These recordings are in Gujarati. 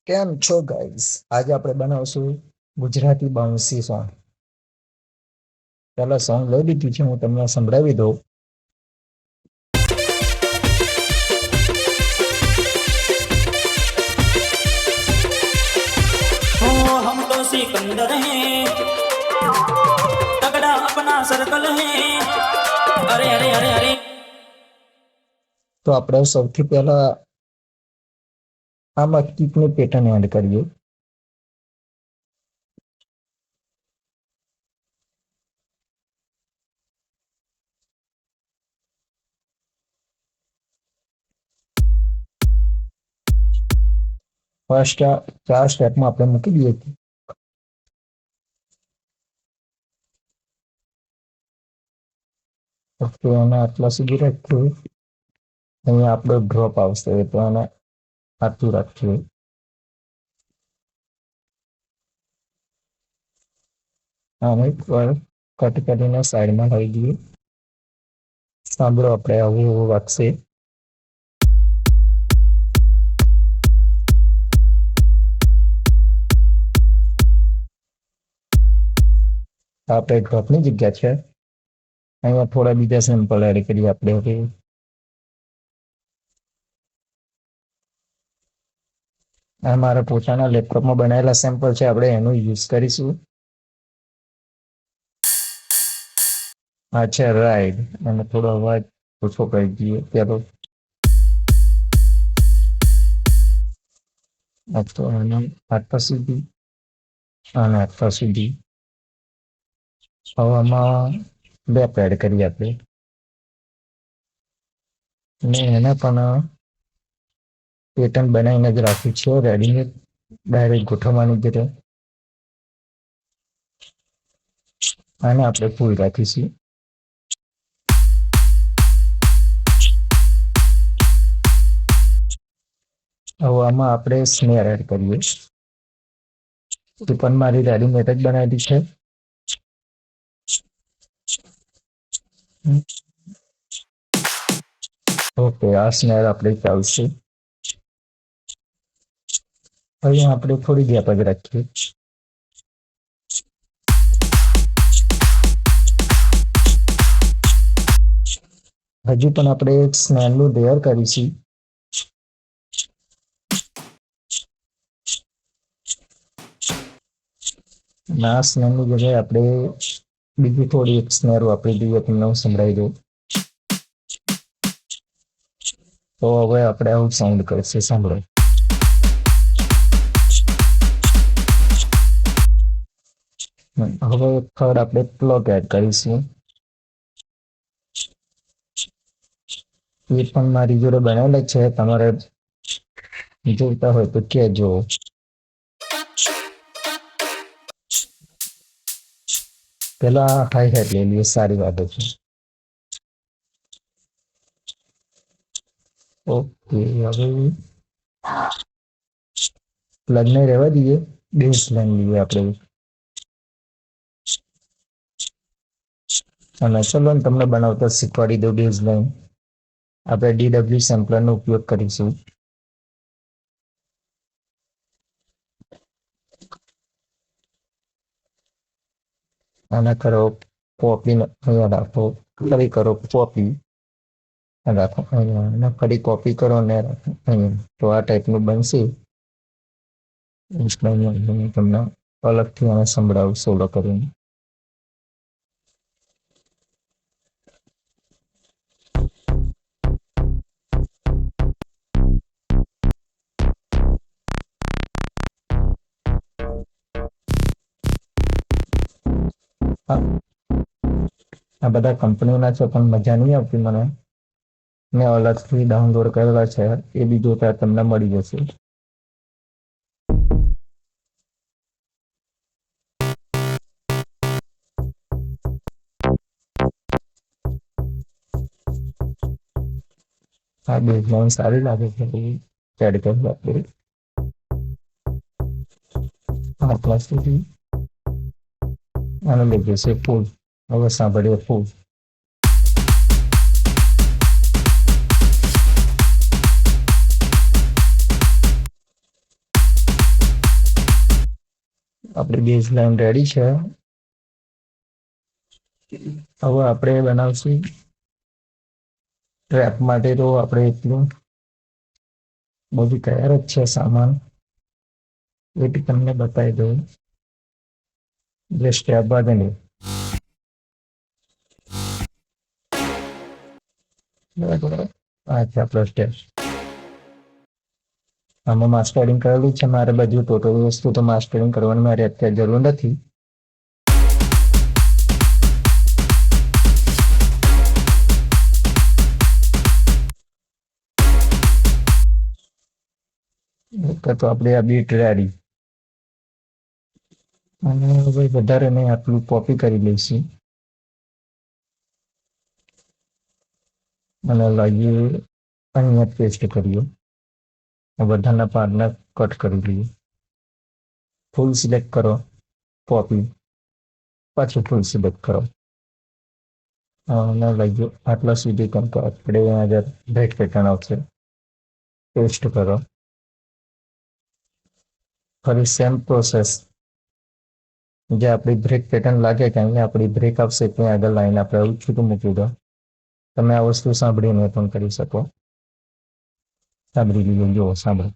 કેમ છો ગાઈસ? આજે આપણે બનાવશું ગુજરાતી બાઉન્સી સોંગ. પહેલા સોંગ લઈ લીધું છે, હું તમને સંભળાવી દઉં. हम तो सिकंदर हैं, तगड़ा अपना सर्कल है। अरे अरे अरे अरे તો આપણે સૌથી પહેલા આમાં કિકની પેટર્ન એડ કરીએ. ફર્સ્ટ 4 સ્ટેપમાં આપણે મૂકી દઈએ. તો એને આટલા સુધી રાખીએ. અહીંયા આપણો ડ્રોપ આવશે, તો એને આટલું રાખીએ. આને કટ કરીને સાઈડમાં લઈ દઈએ. સાંભળો, આપણે આવું એવું વાગશે. આપણે ડ્રોપની જગ્યા છે, અહીંયા થોડા બીજા સેમ્પલ એડ કરીએ આપણે. હવે આ મારા પોતાના લેપટોપમાં બનાવેલા સેમ્પલ છે, આપણે એનો યુઝ કરીશું. આ છે રાઈડ, અને થોડો અવાજ ઓછો કરી દઈએ પેલો. તો એને આટલા સુધી અને આટલા સુધી. હવે આમાં લેપ એડ કરીએ આપણે, ને એને પણ પેટર્ન બનાવીને જ રાખ્યું છે રેડીમેડ, ડાયરેક્ટ ગોઠવવાની જગ્યાએ. આને આપણે ફૂલ રાખીશું. હવે આમાં આપણે સ્નેર એડ કરીએ. એ પણ મારી રેડીમેડ જ બનાવેલી છે. ઓકે, આ સ્નેર આપણે ચાલશે. અહીંયા આપણે થોડી ગેપ જ રાખીએ. હજુ પણ આપણે એક સ્નેરનું લેયર કરીશું. આ સ્નેરની જગ્યાએ આપણે બીજી થોડી એક સ્નેર વાપરી દઈએ. તમને હું સંભળાવી દઉં. તો હવે આપણે આવું સાઉન્ડ કરશે, સાંભળો. હવે થર્ડ આપણે પ્લગ એડ કરીશું. એ પણ મારી જોડે બનાવેલા છે, તમારે જોઈતા હોય તો કહેજો. પેલા હાઈ હેટ લઈ લઈએ, સારી વાત છે. ઓકે, હવે પ્લગને રહેવા દઈએ, બેઝ લાઈન લઈએ આપણે. અને ચલો તમને બનાવતા શીખવાડી દઉં બેઝ લાઈન. આપણે DW સેમ્પલરનો ઉપયોગ કરીશું. આના કરો કોપી, અહીંયા રાખો. ફરી કરો કોપી, રાખો અહીંયા, અને ફરી કોપી કરો ને રાખો અહીંયા. તો આ ટાઈપનું બનશે. તમને અલગથી આને સંભળાવું સોલો કરીને. આ બધા કંપનીઓના છે, પણ મજા નહીં આવતી મને. મેં અલગથી ડાઉનલોડ કરેલા છે, એ બી જોતા તમને મળી જશે. આ બેઝલાઈન સારી લાગે છે, એડ કરી આપણે આટલા સુધી. આને લઈ જશે ફૂલ. હવે સાંભળીએ ફૂલ. આપણી બેઝ લાઈન રેડી છે. હવે આપણે બનાવશું ટ્રેપ માટે. તો આપણે એટલું બધું તૈયાર જ છે સામાન, એ બી તમને બતાવી દઉં. જે સ્ટેપ બાંધેલી બરાબર, આ છે આપણો સ્ટેપ. આમાં માસ્ટરિંગ કરેલું છે મારે. બધું ટોટલ વસ્તુ તો માસ્ટરિંગ કરવાની મારે અત્યારે જરૂર નથી. તો આપણે આ બીટ રેડી. અને હવે વધારે નહીં, આટલું કોપી કરી લઈશું અને લાગીએ અહીંયા પેસ્ટ કરીએ. બધાના પાર્ટને કટ કરી લઈએ. ફૂલ સિલેક્ટ કરો, કોપી, પાછું ફૂલ સિલેક્ટ કરો અને લાગીએ આટલા સુધી. કેમ કે આપણે આગળ બ્રેક પેટર્ન આવશે, પેસ્ટ કરો. ફરી સેમ પ્રોસેસ. જે આપણી બ્રેક પેટર્ન લાગે કે અહીંયા આપણી બ્રેક આવશે ત્યાં આગળ લાઈન આપણે આવું છૂટું મૂકી દો. તમે આ વસ્તુ સાંભળીને પણ કરી શકો. સાંભળી લીધું, જો સાંભળો.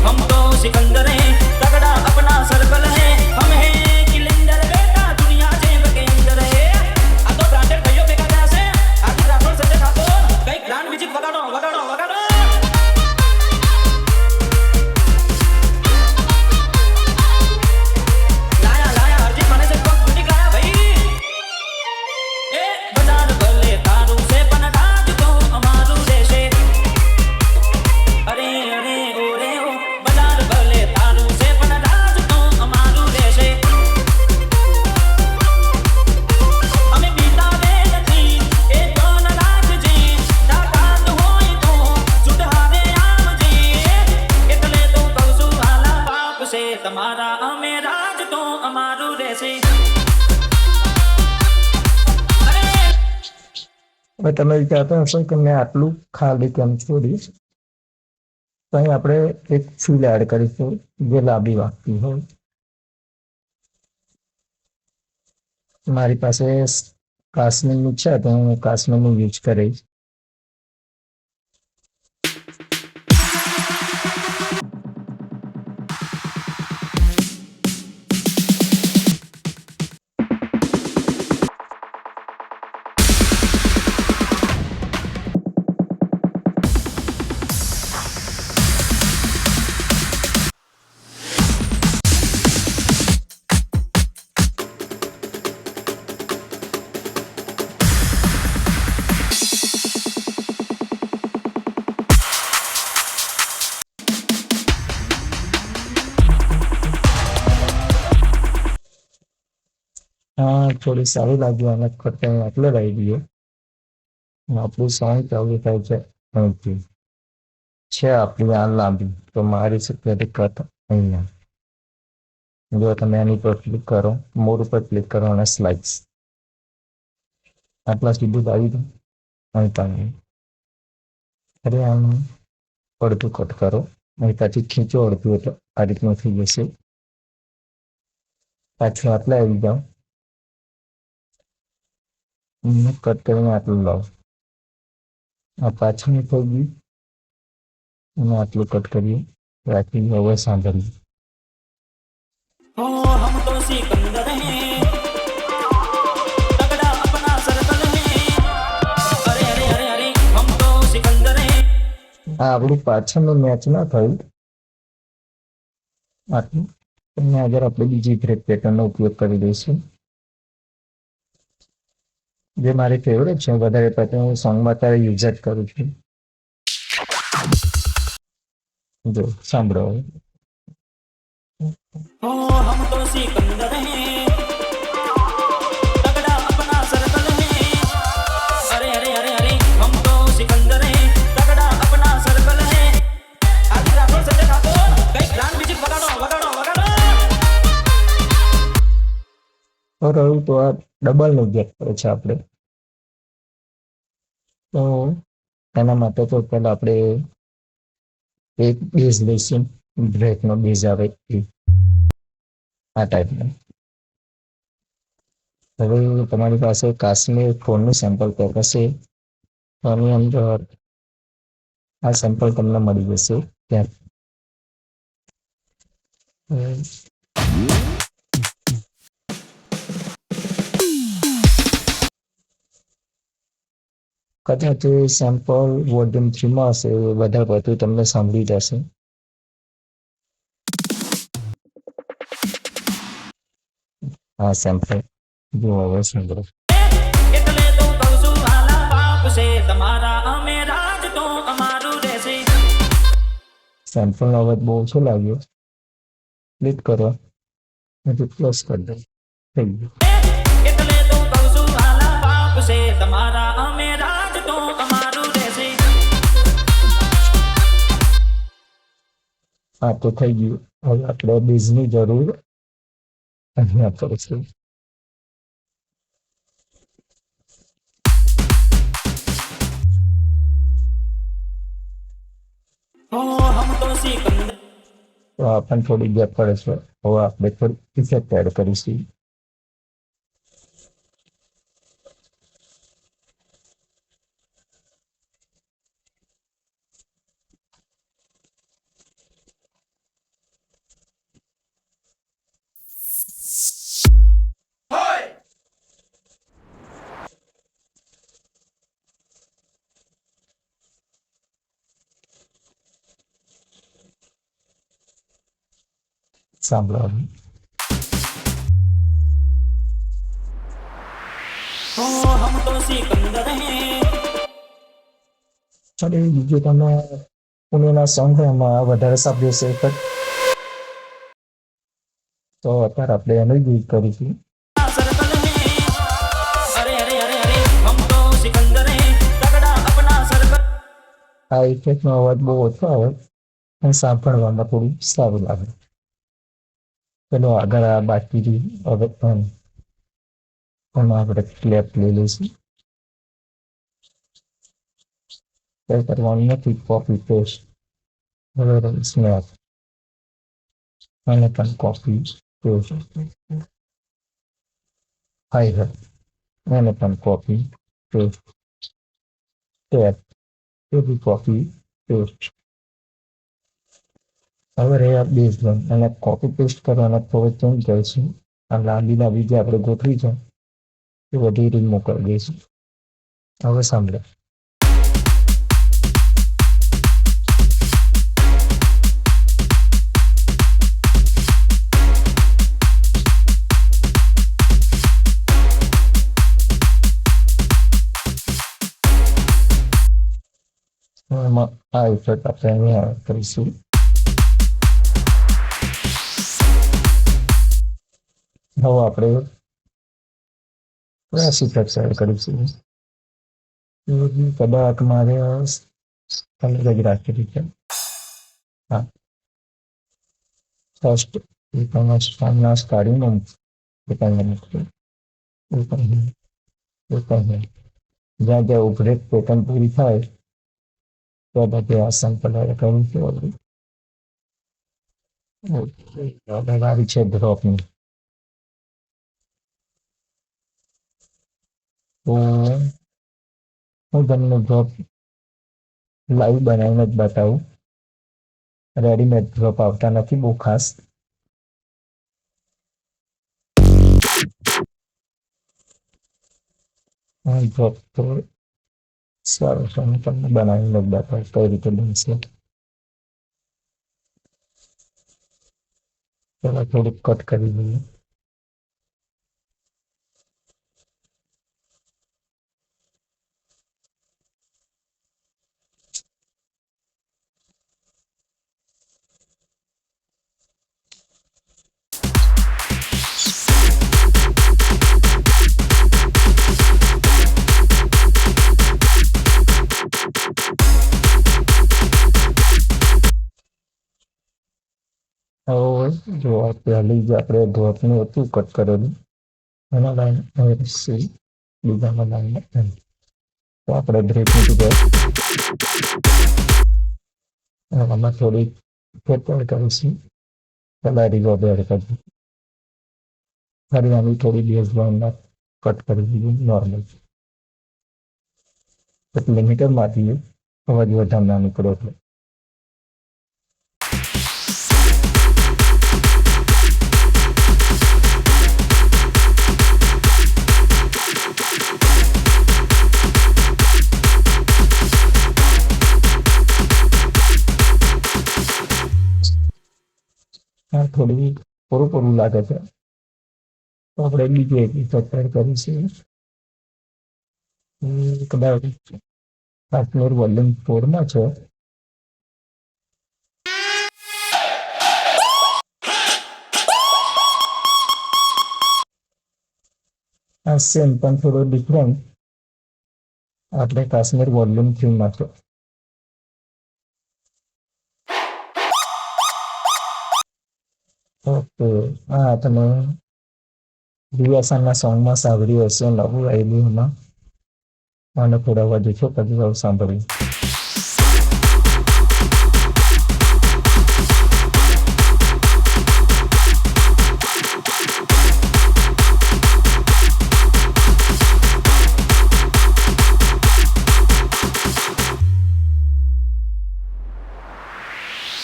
हम तो सिकंदर हैं, तगड़ा अपना सर्कल है, हम हैं किलिंदर, बेटा दुनिया जेब के अंदर है। आ तो ब्रांडेड भाइयों पे का से आदि राठौर संजय ठाकुर कई ग्रांड म्यूजिक वगाड़ो वगाड़ो वगाड़ो। लाया लाया हरजीत माने से तो म्यूजिक लाया भाई। ए बाजार भले तारू से पनराज तो अमारू देशे। अरे अरे ओरे ओ बाजार भले तारू से पनराज तो अमारू देशे। हमें बीता दे नथी ए दोन लाख जी ताकात होई तो सुधारे आम जी। એટલે તો કહું છું હાલા બાપ છે તમારા, અમે રાજ તો અમારું રહેશે। અરે હવે તમે વિચારતા હશો કે મેં આટલું ખાલી કેમ છોડીશ. તો અહીં આપણે એક ફીલ એડ કરીશું જે લાંબી વાગતી હોય. મારી પાસે કાશ્મીરનું છે તો હું કાશ્મીરનું યુઝ કરીશ. હા, થોડી સારું લાગ્યું. આને કરતા આટલો રહી ગયો. આપણું સોંગ ચાલુ થાય છે અહીંથી. છે આપણી આ લાંબી, તો મારી શક્યતા કટ અહીંયા. જો તમે એની પર ક્લિક કરો, મોર ઉપર ક્લિક કરો અને સ્લાઇડ્સ આટલા સુધી આવી દો. અહીં તમે અરે આનું અડધું કટ કરો, અહીં ત્યાંથી ખીંચો અડધું, એટલે આ રીતનું થઈ જશે. પાછું આટલા આવી જાઓ, કટ કરીને આટલું લાવો. આ પાછળનું થઈ ગયું અને આટલું કટ કરીએ રાખી. હવે સાંભળીએ. ओ हम तो सिकंदर हैं, तगड़ा अपना सर्कल है। अरे अरे अरे अरे हम तो सिकंदर हैं। આ આપણું પાછળનું મેચ ના થયું આટલું. અહીંયા આગળ આપણે બીજી બ્રેક પેટર્નનો ઉપયોગ કરી દઈશું, જે મારી ફેવરેટ છે. વધારે પેટર્ન હું સોંગમાં અત્યારે યુઝ જ કરું છું. જો સાંભળો. ओ हम तो सिकंदर हैं, तगड़ा अपना सर्कल है। अरे अरे अरे अरे हम तो सिकंदर हैं, तगड़ा अपना सर्कल है। आदि राठौर संजय ठाकुर कई ग्रांड म्यूजिक वगाड़ो वगाड़ो वगाड़ो। તો રહ્યું તો આ ડબલનું ગેપ કરે છે આપણે. તો એના માટે તો પહેલા આપણે એક બેઝ લઈશું, બ્રેકનો બેઝ આવે એ. આ ટાઈપનું. હવે તમારી પાસે કાશ્મીર ફોનનું સેમ્પલ પેક હશે તો આની અંદર આ સેમ્પલ તમને મળી જશે ત્યાં. કદાચ સેમ્પલ વોલ્યુમ 3માં હશે, વધારે પડતું તમને સાંભળી જશે. આ સેમ્પલ જો હવે સાંભળો. એટલે તો કહું છું વાલા બાપ છે તમારા, અમે રાજ તો અમારું રહેશે. સેમ્પલનો અવાજ બહુ ઓછો લાગ્યો, ક્લિક કરો અને ક્લોઝ કરી દો. થઈ ગયું. એટલે તો કહું છું વાલા બાપ છે તમારા, અમે રાજ તો અમારું રહેશે. આ તો થઈ ગયું. હવે આપણે બેઝની જરૂર અહીંયા પડશે. ઓ હમ તો સિકંદર. તો આપણને થોડી ગેપ પડે છે. હવે આપણે થોડી ઇફેક્ટ એડ કરીશું. સાંભળો. ઓ હમ તો સિકંદર હે. ચાલો બીજું તમે પુણેના સોંગ એમાં વધારે શબ્દો છે તો અત્યારે આપણે એને જ યુઝ કરીશું. सर्कल है अरे अरे अरे अरे हम तो सिकंदर हैं तगड़ा अपना सर्कल. આ ઇફેક્ટનો અવાજ બહુ ઓછો આવે અને સાંભળવામાં થોડું સારું લાગે. ચલો આગળ આ બાકી હવે પણ આપણે ક્લેપ લઈ લઈશું. કંઈ કરવાનું નથી, કોપી પેસ્ટ હવે સ્નેપ અને પણ કોપી પેસ્ટ હાઈ એને પણ કોપી પેસ્ટ ટેપ એ બી કોપી પેસ્ટ. હવે રહ્યા બેઝ વન અને કોપી પેસ્ટ કરવાના થોડો ચેન્જ કરીશું. આ લાંબી જે આપણે ગોઠવી છે એ બધી રીમૂવ કરી દઈશું. હવે સાંભળો. એમાં આ ઇફેક્ટ આપણે અહીંયા કરીશું. હવે આપણે ક્લાસ ઇફેક્ટ એડ કરીશું. કદાચ મારે અલગ જ રાખેલી છે. હા, ફર્સ્ટ સ્ટાર્ટના સ્ટાર્ટિંગમાં જ્યાં જ્યાં ઉપરેટ પેટર્ન પૂરી થાય તો બધે આ સેમ્પલ એડ કરવું છે. આવી છે ડ્રોપની. તો હું તમને ડ્રોપ લાઈવ બનાવીને જ બતાવું. રેડીમેડ ડ્રોપ આવતા નથી બહુ ખાસ. ડ્રોપ તો સારું છે, હું તમને બનાવીને જ બતાવું કઈ રીતે બનશે. પહેલાં થોડુંક કટ કરી દઈએ. જો પહેલી જે આપણે ડ્રોપનું હતું કટ કરેલું એના લાઈન સી બીજામાં લાઈન એમ. તો આપણે બ્રેકની જગ્યાએ આમાં થોડી ફેરફાર કરીશું. પહેલાં રિવર્બ એડ કરીશું. હરિયાણી થોડી બેઝલાઇનના કટ કરી દીધી નોર્મલ, એટલે મીટરમાંથી અવાજ વધારે ના નીકળે એટલે. આ થોડી પૂરું લાગે છે, તો આપણે બીજું એક ઇફેક્ટ એડ કરીશું. કદાચ કાશ્મીર વોલ્યુમ 4માં છે. આ સેમ પણ થોડો ડિફરન્ટ આપણે કાશ્મીર વોલ્યુમ 3માં છે. ઓકે, હા તમે રિયાસાના સોંગમાં સાંભળ્યું હશે, નવું આવેલું એમાં મને થોડા અવાજ ઓછો કરી સાંભળ્યું.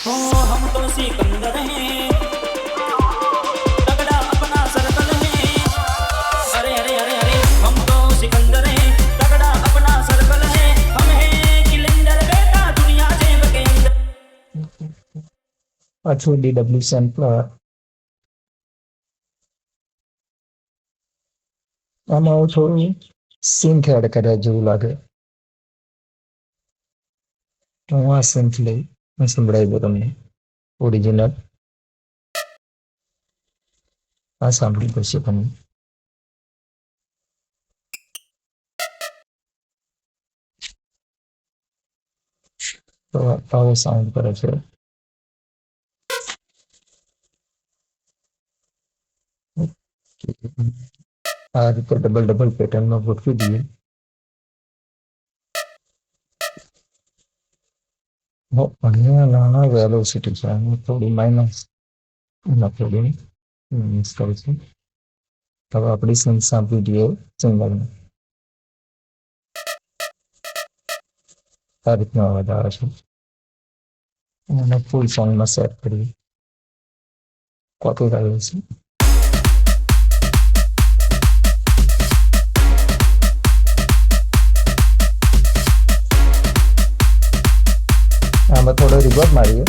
हो हम तो सिकंदर हैं, तगड़ा अपना सर्कल है। अरे अरे अरे अरे हम तो सिकंदर हैं, तगड़ा अपना सर्कल है। हम हैं किलेंडर बेटा दुनिया जेब के अंदर। પાછું DW સેમ્પલર આમાં થોડું સિંથ એડ કર્યા જેવું લાગે. હું આ સિંથ લઈ સંભળાવી દઉં તમને ઓરિજિનલ. આ સાંભળી પડશે તમને. તો આવો સાઉન્ડ કરે છે. આ રીતે ડબલ પેટર્નમાં ગોઠવી દઈએ. અહીંયા નાના વેલોસિટી છે, થોડી માઇનસ થોડી મિસ કરું છું. હવે આપણી સિંગ સાંભળી દઈએ સિંગલમાં. આ રીતનો અવાજ આવે છે. અને ફૂલ સોંગમાં સેટ કરીએ. કોપી રહ્યો છે. આમાં થોડો રિવર્બ મારીએ.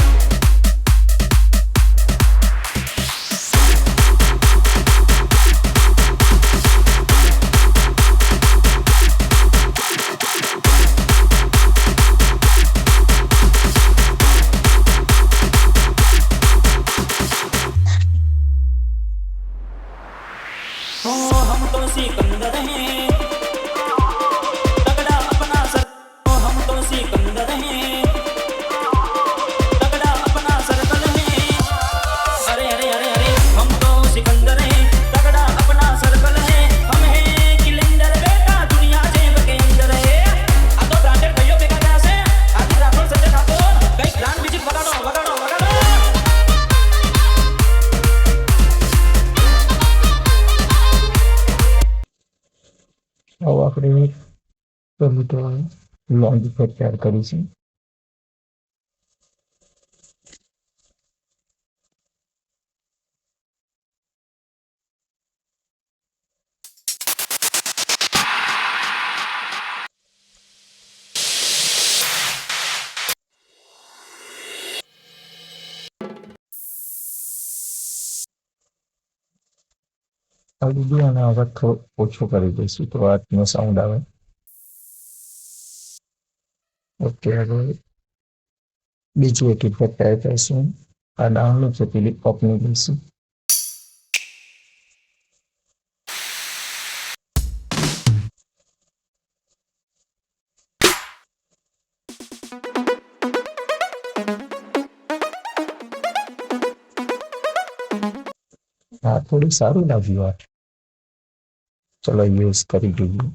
हो हम तो सिकंदर हैं, तगड़ा अपना सर। हो हम तो सिकंदर हैं, तगड़ा अपना सर्कल है। अरे अरे अरे अरे हम तो सिकंदर हैं, तगड़ा अपना सर्कल है। हम हैं किलेंडर बेटा दुनिया जेब के अंदर है। आ तो ब्रांडेड भाइयों बेका गया से आदि राठौर संजय ठाकुर कई ब्रांड म्यूजिक वगाड़ो वगाड़ो वगाड़ो। હવે આપણે પહેલું તો લોંગ ઇફેક્ટ એડ કરીશું. આ લીધું અને અવાજ થોડો ઓછો કરી દઈશું તો આજનો સાઉન્ડ આવે. ઓકે, હવે બીજું એક ઇફેક્ટ એડ કરીશું. આ ડાઉનલોડ છે પેલી ઓપની દઈશું. હા, થોડું સારું લાગ્યું આ. ચલો યુઝ કરી દઈએ.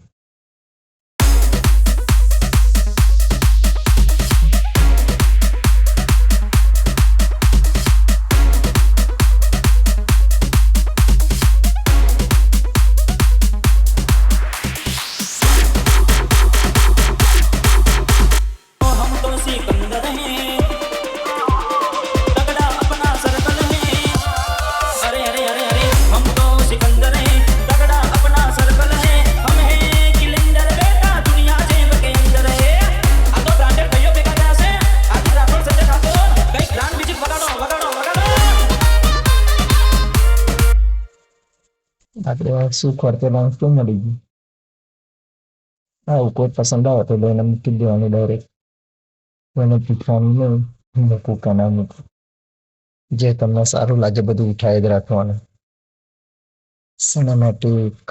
આપણે શું ખર્ચેલા શું મળી ગયું. હા કોઈ પસંદ આવે તો લઈને મૂકી દેવાનું ડાયરેક્ટ. કોઈને પૂછવાનું નહીં મૂકું કે ના મૂકું. જે તમને સારું લાગે બધું ઉઠાવી જ રાખવાનું. સિનેમેટિક.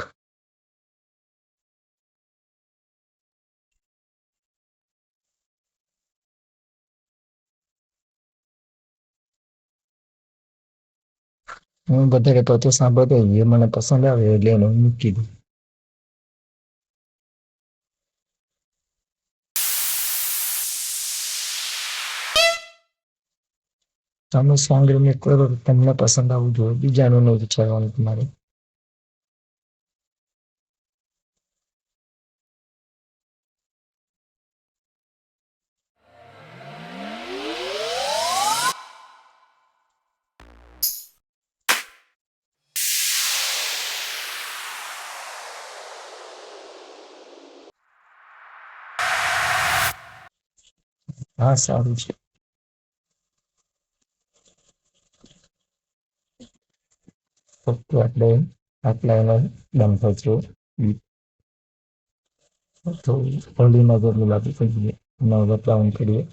હું વધારે પડતું સાંભળતો એ મને પસંદ આવે એટલે એને મૂકી દઉં. તમે સોંગ રિમેક કરો તમને પસંદ આવવું જોઈએ, બીજાનું નહીં વિચારવાનું તમારે. હા સારું છે. ફક્ત આપણે આટલા એનો ડંફો છે. તો હોળી નગર મુલાકાત કરીએ, નવગત રાઉન્ડ કરીએ.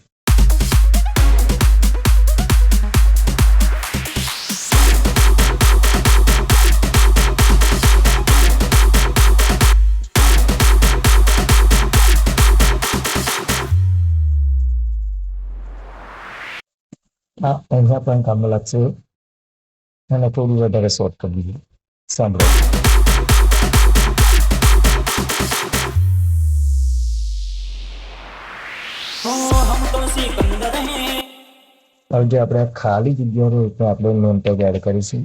હા અહીંયા પણ કામ લાગશે અને થોડું વધારે શોર્ટ કરી દીધું. સાંભળો. हो हम तो सिकंदर हैं હવે જે આપણે ખાલી જગ્યા હોય તો આપણે નોન ટેગ એડ કરીશું.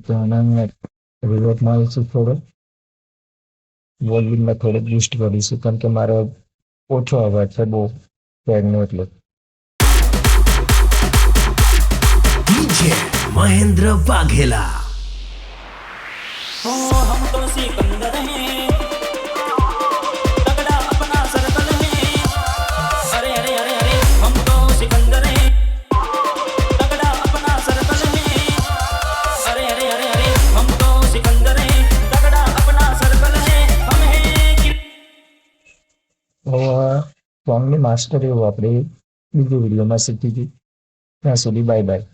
તો આના રિવર્ટમાં આવીશું થોડો. વોલ્યુમમાં થોડો બૂસ્ટ કરીશું કારણ કે મારો ઓછો અવાજ છે બહુ ટેગનો એટલે. DJ महेंद्र वाघेला। हो हम तो सिकंदर हैं तगड़ा अपना सर्कल है अरे अरे अरे अरे हम तो सिकंदर हैं तगड़ा अपना सर्कल है अरे अरे अरे अरे हम तो सिकंदर हैं तगड़ा अपना सर्कल है हम हैं સોંગની માસ્ટર એવું આપણે બીજી વિડીયોમાં શીખીશું. ત્યાં સુધી બાય બાય.